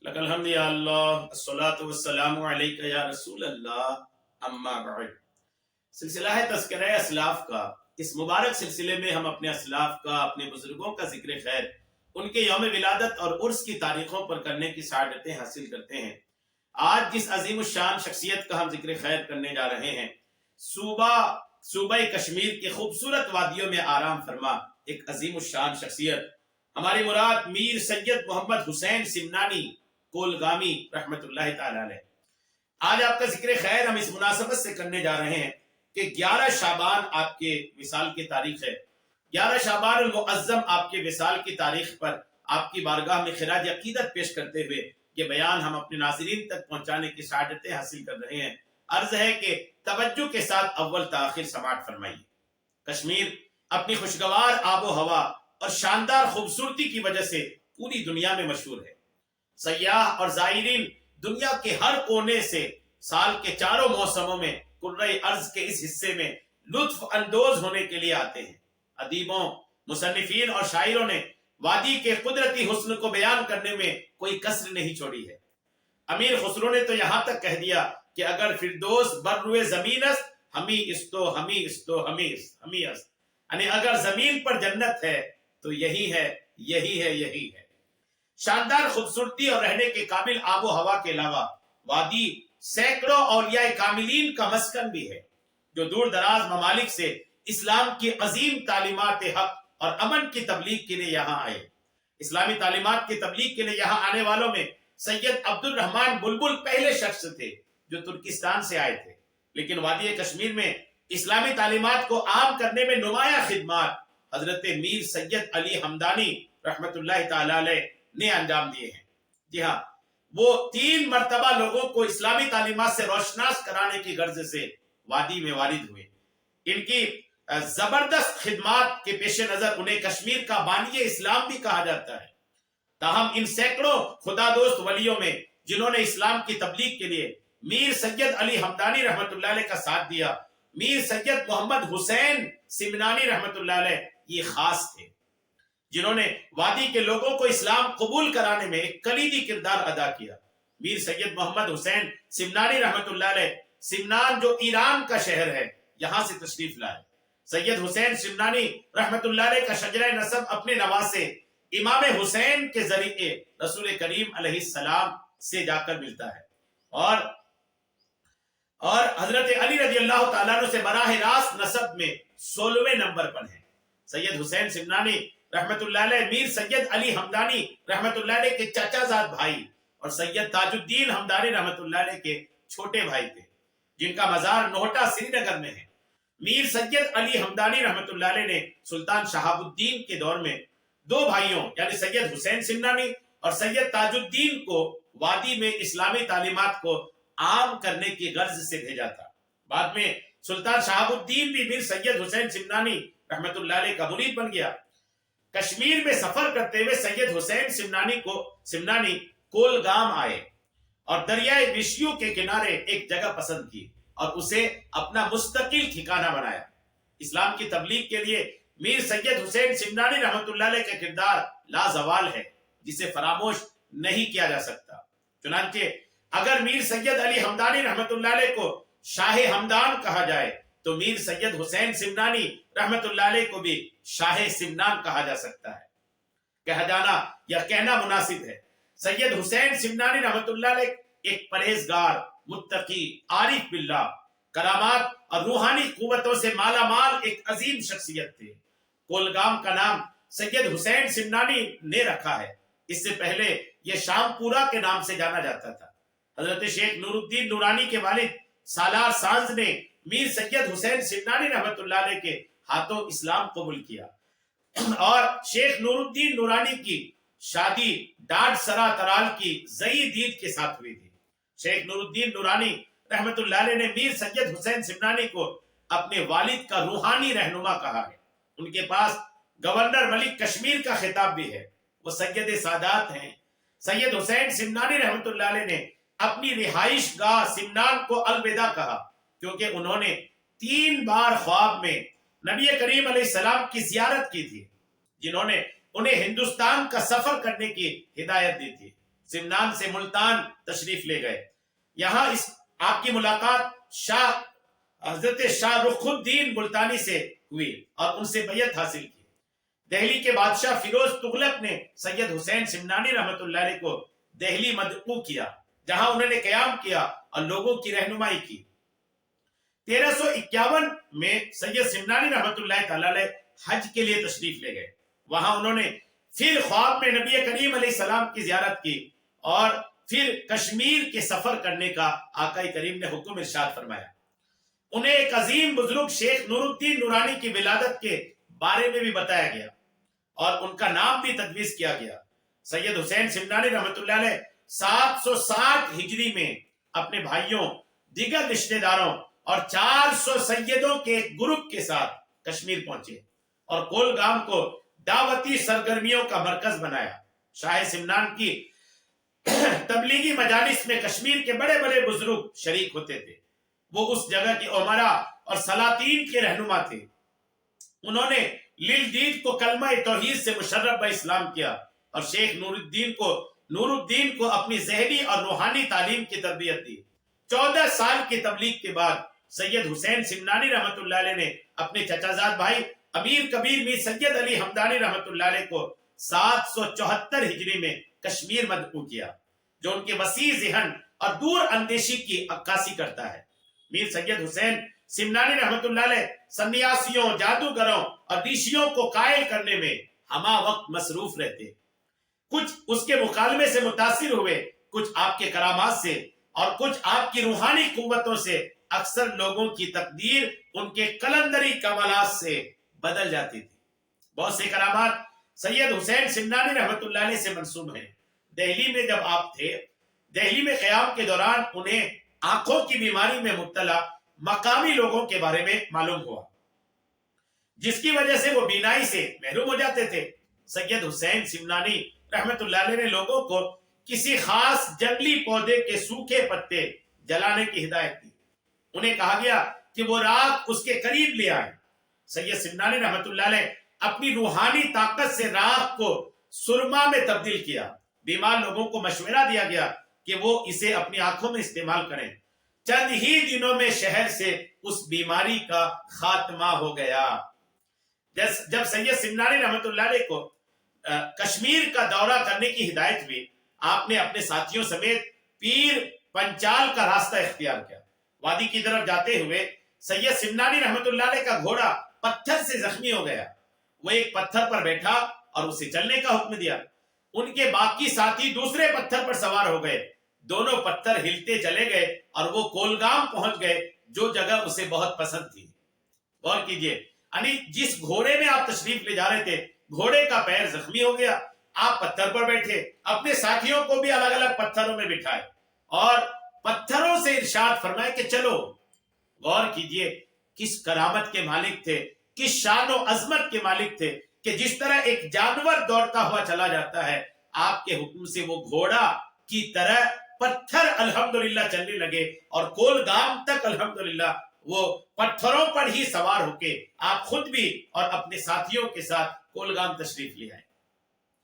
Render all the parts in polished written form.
لک الحمد یا اللہ الصلاۃ والسلام علیک یا رسول اللہ اما بعد۔ سلسلہ ہے تذکرہ اسلاف کا۔ اس مبارک سلسلے میں ہم اپنے اسلاف کا، اپنے بزرگوں کا ذکر خیر، ان کے یوم ولادت اور عرس کی تاریخوں پر کرنے کی سعادتیں حاصل کرتے ہیں۔ آج جس عظیم الشان شخصیت کا ہم ذکر خیر کرنے جا رہے ہیں، صوبہ کشمیر کے خوبصورت وادیوں میں آرام فرما ایک عظیم الشان شخصیت، ہماری مراد میر سید محمد حسین سمنانی کولگامی رحمت اللہ تعالی علیہ۔ آج آپ کا ذکر خیر ہم اس مناسبت سے کرنے جا رہے ہیں کہ 11 شعبان آپ کے وصال کی تاریخ ہے۔ 11 شعبان المعظم آپ کے وصال کی تاریخ پر آپ کی بارگاہ میں خراج عقیدت پیش کرتے ہوئے یہ بیان ہم اپنے ناظرین تک پہنچانے کی سعادتیں حاصل کر رہے ہیں۔ عرض ہے کہ توجہ کے ساتھ اول تا آخر سماعت فرمائیے۔ کشمیر اپنی خوشگوار آب و ہوا اور شاندار خوبصورتی کی وجہ سے پوری دنیا میں مشہور ہے۔ سیاح اور زائرین دنیا کے ہر کونے سے سال کے چاروں موسموں میں کرۂ ارض کے اس حصے میں لطف اندوز ہونے کے لیے آتے ہیں۔ ادیبوں، مصنفین اور شاعروں نے وادی کے قدرتی حسن کو بیان کرنے میں کوئی کسر نہیں چھوڑی ہے۔ امیر خسرو نے تو یہاں تک کہہ دیا کہ اگر فردوس بر روئے زمین است ہمی استو ہمی استو ہمی ہمی است، یعنی اگر زمین پر جنت ہے تو یہی ہے، یہی ہے، یہی ہے۔ شاندار خوبصورتی اور رہنے کے قابل آب و ہوا کے علاوہ وادی سینکڑوں اولیاء کاملین کا مسکن بھی ہے، جو دور دراز ممالک سے اسلام کی عظیم تعلیمات حق اور امن کی تبلیغ کے لیے یہاں آئے۔ اسلامی تعلیمات کی تبلیغ کے لیے یہاں آنے والوں میں سید عبد الرحمن بلبل پہلے شخص تھے جو ترکستان سے آئے تھے، لیکن وادی کشمیر میں اسلامی تعلیمات کو عام کرنے میں نمایاں خدمات حضرت میر سید علی حمدانی رحمت اللہ تعالی علیہ نے انجام دیے ہیں۔ جی ہاں، وہ 3 مرتبہ لوگوں کو اسلامی تعلیمات سے روشناس کرانے کی غرض سے وادی میں وارد ہوئے۔ ان کی زبردست خدمات کے پیش نظر انہیں کشمیر کا بانی اسلام بھی کہا جاتا ہے۔ تاہم ان سینکڑوں خدا دوست ولیوں میں جنہوں نے اسلام کی تبلیغ کے لیے میر سید علی حمدانی رحمت اللہ علیہ کا ساتھ دیا، میر سید محمد حسین سمنانی رحمت اللہ علیہ یہ خاص تھے، جنہوں نے وادی کے لوگوں کو اسلام قبول کرانے میں ایک کلیدی کردار ادا کیا۔ میر سید محمد حسین سمنانی رحمت اللہ علیہ سمنان جو ایران کا شہر ہے یہاں سے تشریف لائے۔ سید حسین سمنانی رحمت اللہ علیہ کا شجرہ نسب اپنے نواسے امام حسین کے ذریعے رسول کریم علیہ السلام سے جا کر ملتا ہے، اور حضرت علی رضی اللہ تعالیٰ عنہ سے براہ راست نسب میں 16ویں نمبر پر ہیں۔ سید حسین سمنانی رحمت اللہ علیہ میر سید علی حمدانی رحمت اللہ علیہ کے چچا زاد بھائی اور سید تاج الدین حمدانی رحمت اللہ علیہ کے چھوٹے بھائی تھے، جن کا مزار نوہٹا سری نگر میں ہے۔ میر سید علی حمدانی رحمت اللہ علیہ نے سلطان شہاب الدین کے دور میں 2 بھائیوں یعنی سید حسین سمنانی اور سید تاج الدین کو وادی میں اسلامی تعلیمات کو عام کرنے کی غرض سے بھیجا تھا۔ بعد میں سلطان شہاب الدین بھی میر سید حسین سمنانی رحمت اللہ علیہ کا مرید بن گیا۔ کشمیر میں سفر کرتے ہوئے سید حسین سمنانی کولگام آئے اور دریائے وشیو کے کنارے ایک جگہ پسند کی اور اسے اپنا مستقل ٹھکانہ بنایا۔ اسلام کی تبلیغ کے لیے میر سید حسین سمنانی رحمت اللہ علیہ کا کردار لازوال ہے، جسے فراموش نہیں کیا جا سکتا۔ چنانچہ اگر میر سید علی حمدانی رحمت اللہ علیہ کو شاہ حمدان کہا جائے تو میر سید حسین سمنانی رحمت اللہ علیہ کو بھی شاہ سمنان کہا جا سکتا ہے۔ کہا جانا یا کہنا مناسب ہے، سید حسین سمنانی رحمت اللہ علیہ ایک پرہیزگار، متقی، عارف باللہ، کرامات اور روحانی قوتوں سے مالا مال ایک عظیم شخصیت تھے۔ کولگام کا نام سید حسین سمنانی نے رکھا ہے، اس سے پہلے یہ شام پورا کے نام سے جانا جاتا تھا۔ حضرت شیخ نور الدین نورانی کے والد سالار سانز نے میر سید حسین سمنانی رحمت اللہ علیہ کے ہاتھوں اسلام قبول کیا، اور شیخ نور الدین نورانی کی شادی ڈاڈ سرا ترال کی زئی دید کے ساتھ ہوئی تھی۔ شیخ نور الدین نورانی رحمت اللہ علیہ نے میر سید حسین سمنانی کو اپنے والد کا روحانی رہنما کہا ہے۔ ان کے پاس گورنر ملک کشمیر کا خطاب بھی ہے، وہ سید سادات ہیں۔ سید حسین سمنانی رحمت اللہ علیہ نے اپنی رہائش گاہ سمنان کو الوداع کہا، کیونکہ انہوں نے 3 بار خواب میں نبی کریم علیہ السلام کی زیارت کی تھی، جنہوں نے انہیں ہندوستان کا سفر کرنے کی ہدایت دی تھی۔ سمنان سے ملتان تشریف لے گئے. یہاں آپ کی ملاقات حضرت شاہ رخ الدین ملتانی سے ہوئی اور ان سے بیعت حاصل کی. دہلی کے بادشاہ فیروز تغلق نے سید حسین سمنانی رحمت اللہ علیہ کو دہلی مدعو کیا، جہاں انہوں نے قیام کیا اور لوگوں کی رہنمائی کی. 1351 میں سید سمنانی رحمت اللہ تعالی علیہ حج کے لیے تشریف لے گئے. وہاں انہوں نے پھر خواب میں نبی کریم علیہ السلام کی زیارت کی اور پھر کشمیر کے سفر کرنے کا آقا کریم نے حکم ارشاد فرمایا. انہیں ایک عظیم بزرگ شیخ نور الدین نورانی کی ولادت کے بارے میں بھی بتایا گیا اور ان کا نام بھی تجویز کیا گیا. سید حسین سمنانی رحمت اللہ علیہ 760 ہجری میں اپنے بھائیوں، دیگر رشتہ داروں اور 400 سیدوں کے ایک گروپ کے ساتھ کشمیر پہنچے اور کولگام کو دعوتی سرگرمیوں کا مرکز بنایا. شاہ سمنان کی تبلیغی مجالس میں کشمیر کے بڑے بڑے بزرگ شریک ہوتے تھے. وہ اس جگہ کے امراء اور سلاطین کے رہنما تھے. انہوں نے للدید کو کلمہ توحید سے مشرف اسلام کیا اور شیخ نور الدین کو اپنی ذہنی اور روحانی تعلیم کی تربیت دی. 14 سال کی تبلیغ کے بعد سید حسین سمنانی رحمت اللہ علیہ نے اپنے چچا زاد بھائی امیر کبیر میر سید علی حمدانی رحمت اللہ علیہ کو 774 ہجری میں کشمیر مدعو کیا، جو ان کے وسیع ذہن اور دور اندیشی کی عکاسی کرتا ہے. میر سید حسین سمنانی رحمت اللہ علیہ سنیاسیوں، جادوگروں اور ریشیوں کو قائل کرنے میں ہمہ وقت مصروف رہتے. کچھ اس کے مکالمے سے متاثر ہوئے، کچھ آپ کے کرامات سے اور کچھ آپ کی روحانی قوتوں سے. اکثر لوگوں کی تقدیر ان کے قلندری کمالات سے بدل جاتی تھی. بہت سے کرامات سید حسین سمنانی رحمت اللہ علیہ سے منسوب ہیں. دہلی میں جب آپ تھے، دہلی میں قیام کے دوران انہیں آنکھوں کی بیماری میں مبتلا مقامی لوگوں کے بارے میں معلوم ہوا، جس کی وجہ سے وہ بینائی سے محروم ہو جاتے تھے. سید حسین سمنانی رحمت اللہ علیہ نے لوگوں کو کسی خاص جنگلی پودے کے سوکھے پتے جلانے کی ہدایت دی. انہیں کہا گیا کہ وہ راکھ اس کے قریب لے آئے. سید سمنانی رحمت اللہ علیہ اپنی روحانی طاقت سے راکھ کو سرما میں تبدیل کیا. بیمار لوگوں کو مشورہ دیا گیا کہ وہ اسے اپنی آنکھوں میں استعمال کریں. چند ہی دنوں میں شہر سے اس بیماری کا خاتمہ ہو گیا. جب سید سمنانی رحمت اللہ علیہ کو کشمیر کا دورہ کرنے کی ہدایت ہوئی، آپ نے اپنے ساتھیوں سمیت پیر پنچال کا راستہ اختیار کیا. وادی کی طرف جاتے ہوئے سید سمنانی رحمت اللہ علیہ کا گھوڑا پتھر سے زخمی ہو گیا. وہ ایک پتھر پر بیٹھا اور اسے چلنے کا حکم دیا. ان کے باقی ساتھی دوسرے پتھر پر سوار ہو گئے. دونوں پتھر ہلتے چلے گئے اور وہ کولگام پہنچ گئے، جو جگہ اسے بہت پسند تھی. غور کیجئے، یعنی جس گھوڑے میں آپ تشریف لے جا رہے تھے، گھوڑے کا پیر زخمی ہو گیا. آپ پتھر پر بیٹھے، اپنے ساتھیوں کو بھی الگ الگ پتھروں میں بٹھائے اور پتھروں سے ارشاد فرمائے کہ چلو. غور کیجئے کس کرامت کے مالک تھے، کس شان و عظمت کے مالک تھے کہ جس طرح ایک جانور دوڑتا ہوا چلا جاتا ہے، آپ کے حکم سے وہ گھوڑا کی طرح پتھر الحمدللہ چلنے لگے اور کولگام تک الحمدللہ وہ پتھروں پر ہی سوار ہو کے آپ خود بھی اور اپنے ساتھیوں کے ساتھ کولگام تشریف لے آئے.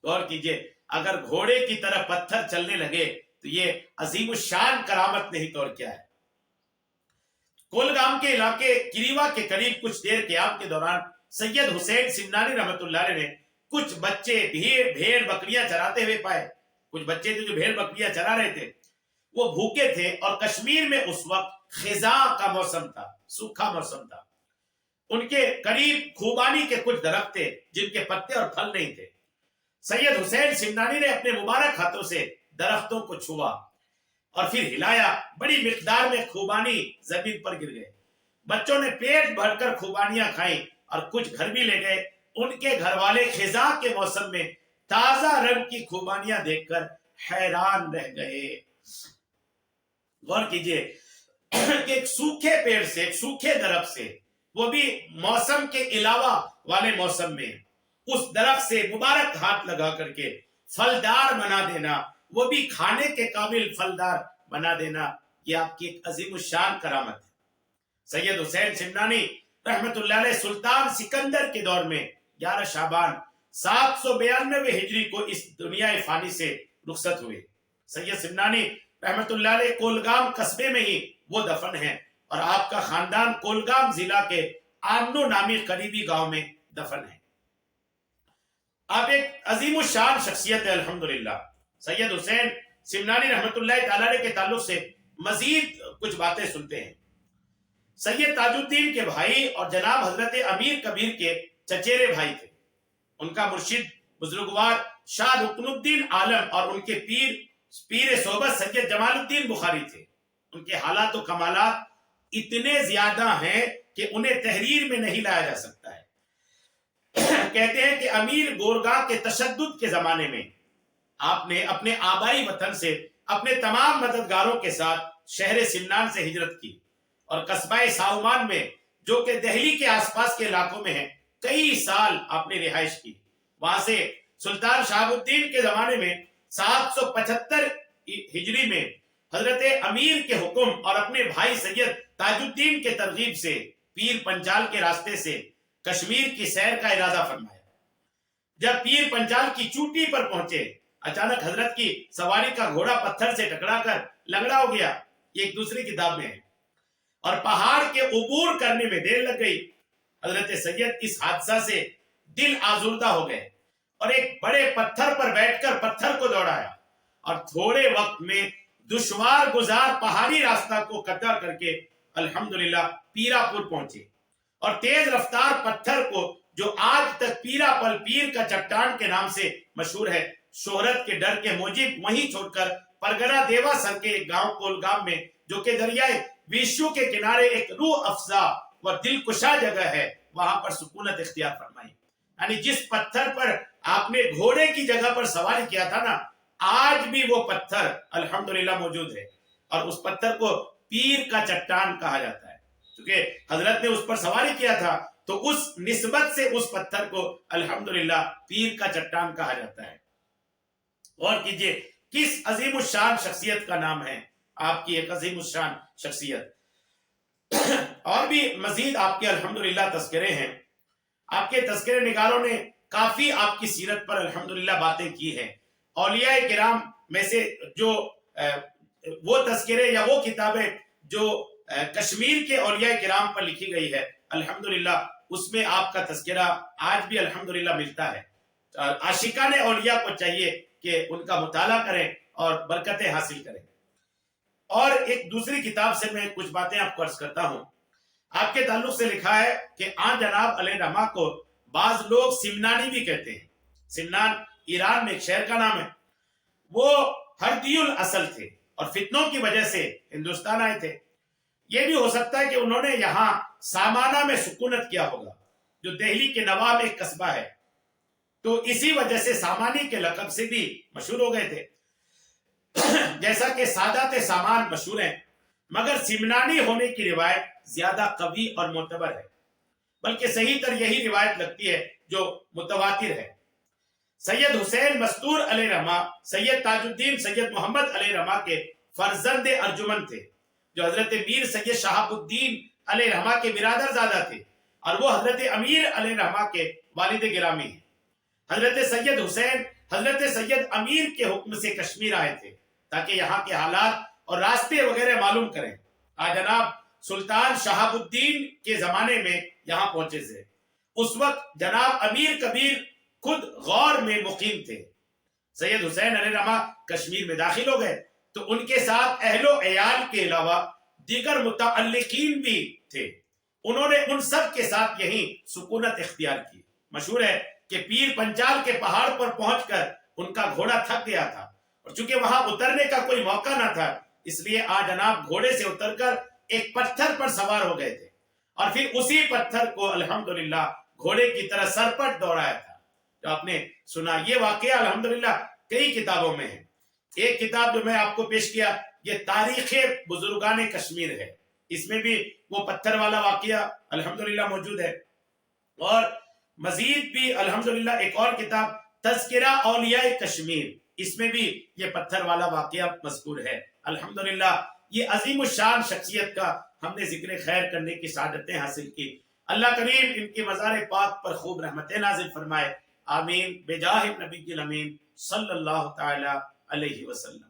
غور کیجئے، اگر گھوڑے کی طرح پتھر چلنے لگے تو یہ عظیم الشان کرامت نہیں تو اور کیا ہے. کولگام کے علاقے کریوا کے قریب کچھ دیر قیام کے دوران سید حسین سمنانی رحمت اللہ علیہ نے کچھ بچے بھیڑ بکریاں چراتے ہوئے پائے. کچھ بچے تھے جو بھیڑ بکریاں چرا رہے تھے. وہ بھوکے تھے اور کشمیر میں اس وقت خزاں کا موسم تھا، سوکھا موسم تھا. ان کے قریب خوبانی کے کچھ درخت تھے جن کے پتے اور پھل نہیں تھے. سید حسین سمنانی نے اپنے مبارک ہاتھوں سے درختوں کو چھوا اور پھر ہلایا. بڑی مقدار میں خوبانی زمین پر گر گئے. بچوں نے پیٹ بھر کر خوبانیاں کھائیں اور کچھ گھر بھی لے گئے. ان کے گھر والے خزاں کے موسم میں تازہ رنگ کی خوبانیاں دیکھ کر حیران رہ گئے. غور کیجئے کہ ایک سوکھے پیڑ سے، ایک سوکھے درخت سے، وہ بھی موسم کے علاوہ والے موسم میں، اس درخت سے مبارک ہاتھ لگا کر کے پھلدار بنا دینا، وہ بھی کھانے کے قابل پھلدار بنا دینا، یہ آپ کی ایک عظیم الشان کرامت ہے. سید حسین سمنانی رحمت اللہ علیہ سلطان سکندر کے دور میں 11 شعبان 792 ہجری کو اس دنیا فانی سے رخصت ہوئے. سید سمنانی رحمت اللہ علیہ کولگام قصبے میں ہی وہ دفن ہیں، اور آپ کا خاندان کولگام ضلع کے آمنو نامی قریبی گاؤں میں دفن ہے۔ آپ ایک عظیم الشان شخصیت ہے الحمدللہ۔ سید حسین سمنانی رحمت اللہ تعالی علیہ کے تعلق سے مزید کچھ باتیں سنتے ہیں۔ سید تاج الدین کے بھائی اور جناب حضرت امیر کبیر کے چچیرے بھائی تھے۔ ان کا مرشد بزرگوار شاہ رکن الدین عالم اور ان کے پیر صحبت سید جمال الدین بخاری تھے۔ ان کے حالات و کمالات اتنے زیادہ ہیں کہ انہیں تحریر میں نہیں لایا جا سکتا ہے۔ کہتے ہیں کہ امیر گورگاں کے تشدد کے زمانے میں آپ نے اپنے آبائی وطن سے اپنے تمام مددگاروں کے ساتھ شہر سمنان سے ہجرت کی، اور قصبہ ساؤمان میں جو کہ دہلی کے آس پاس کے علاقوں میں ہے کئی سال آپ نے رہائش کی۔ وہاں سے سلطان شہاب الدین کے زمانے میں 775 ہجری میں حضرت امیر کے حکم اور اپنے بھائی سید تاج الدین کے ترغیب سے پیر پنجال کے راستے سے کشمیر کی سیر کا ارادہ فرمایا۔ جب پیر پنجال کی چوٹی پر پہنچے، اچانک حضرت کی سواری کا گھوڑا پتھر سے ٹکرا کر لنگڑا ہو گیا، یہ ایک دوسری کتاب میں ہے، اور پہاڑ کے عبور کرنے میں دیر لگ گئی۔ حضرت سید اس حادثہ سے دل آزردہ ہو گئے اور ایک بڑے پتھر پر بیٹھ کر پتھر کو دوڑایا، اور تھوڑے وقت میں دشوار گزار پہاڑی راستہ کو قطع کر کے الحمدللہ پیرا پور پہنچے، اور تیز رفتار پتھر کو جو آج تک پیرا پل پیر کا چٹان کے نام سے مشہور ہے، شہرت کے ڈر کے موجب وہیں چھوڑ کر پرگنا دیوا سر کے ایک گاؤں کولگام میں، جو کہ دریائے ویشو کے کنارے ایک روح افزا و دل کشا جگہ ہے، وہاں پر سکونت اختیار فرمائی۔ یعنی جس پتھر پر آپ نے گھوڑے کی جگہ پر سواری کیا تھا نا، آج بھی وہ پتھر الحمدللہ موجود ہے، اور اس پتھر کو پیر کا چٹان کہا جاتا ہے، کیونکہ حضرت نے اس پر سواری کیا تھا تو اس نسبت سے اس پتھر کو الحمدللہ پیر کا چٹان کہا جاتا ہے۔ اور کیجئے کس عظیم الشان شخصیت کا نام ہے آپ کی، ایک عظیم الشان شخصیت۔ اور بھی مزید آپ کے الحمدللہ تذکرے ہیں۔ آپ کے تذکرے نگاروں نے کافی آپ کی سیرت پر الحمدللہ باتیں کی ہیں۔ اولیاء کرام میں سے جو وہ تذکرے یا وہ کتابیں جو کشمیر کے اولیاء کرام پر لکھی گئی ہے، الحمدللہ اس میں آپ کا تذکرہ آج بھی الحمدللہ ملتا ہے۔ عاشقان اولیاء کو چاہیے کہ ان کا مطالعہ کریں اور برکتیں حاصل کریں۔ اور ایک دوسری کتاب سے میں کچھ باتیں آپ کو عرض کرتا ہوں۔ آپ کے تعلق سے لکھا ہے کہ آن جناب علیہ رحمہ کو بعض لوگ سمنانی بھی کہتے ہیں۔ سمنان ایران میں ایک شہر کا نام ہے۔ وہ ہردی الاصل تھے اور فتنوں کی وجہ سے ہندوستان آئے تھے۔ یہ بھی ہو سکتا ہے کہ انہوں نے یہاں سامانہ میں سکونت کیا ہوگا، جو دہلی کے نواب ایک قصبہ ہے، تو اسی وجہ سے سامانی کے لقب سے بھی مشہور ہو گئے تھے۔ جیسا کہ سادات سامان مشہور ہیں، مگر سمنانی ہونے کی روایت زیادہ قوی اور معتبر ہے، بلکہ صحیح تر یہی روایت لگتی ہے جو متواتر ہے۔ سید حسین مستور علیہ رحمہ سید تاج الدین سید محمد علیہ رحمہ کے فرزند ارجمن تھے، جو حضرت میر سید شہاب الدین علیہ رحمہ کے برادر زادہ تھے، اور وہ حضرت امیر علیہ رحمہ کے والد گرامی ہیں۔ حضرت سید حسین حضرت سید امیر کے حکم سے کشمیر آئے تھے تاکہ یہاں کے حالات اور راستے وغیرہ معلوم کریں۔ آج جناب سلطان شہاب الدین کے زمانے میں یہاں پہنچے تھے۔ اس وقت جناب امیر کبیر خود غور میں مقیم تھے۔ سید حسین علیہ رحمہ کشمیر میں داخل ہو گئے تو ان کے ساتھ اہل و عیال کے علاوہ دیگر متعلقین بھی تھے۔ انہوں نے ان سب کے ساتھ یہیں سکونت اختیار کی۔ مشہور ہے کہ پیر پنجال کے پہاڑ پر پہنچ کر ان کا گھوڑا تھک گیا تھا، اور چونکہ وہاں اترنے کا کوئی موقع نہ تھا، اس لیے آج جناب گھوڑے سے اتر کر ایک پتھر پر سوار ہو گئے تھے، اور پھر اسی پتھر کو الحمدللہ گھوڑے کی طرح سر پر دوڑایا تھا، جو آپ نے سنا۔ یہ واقعہ الحمدللہ کئی کتابوں میں ہے۔ ایک کتاب جو میں آپ کو پیش کیا، یہ تاریخ بزرگان کشمیر ہے، اس میں بھی وہ پتھر والا واقعہ الحمدللہ موجود ہے۔ اور مزید بھی الحمدللہ ایک اور کتاب تذکرہ اولیاء کشمیر، اس میں بھی یہ پتھر والا واقعہ مذکور ہے۔ الحمدللہ یہ عظیم الشان شخصیت کا ہم نے ذکر خیر کرنے کی سعادتیں حاصل کی۔ اللہ کریم ان کی مزار پاک پر خوب رحمتیں نازل فرمائے، آمین، بجاہ نبی الامین صلی اللہ تعالی علیہ وسلم۔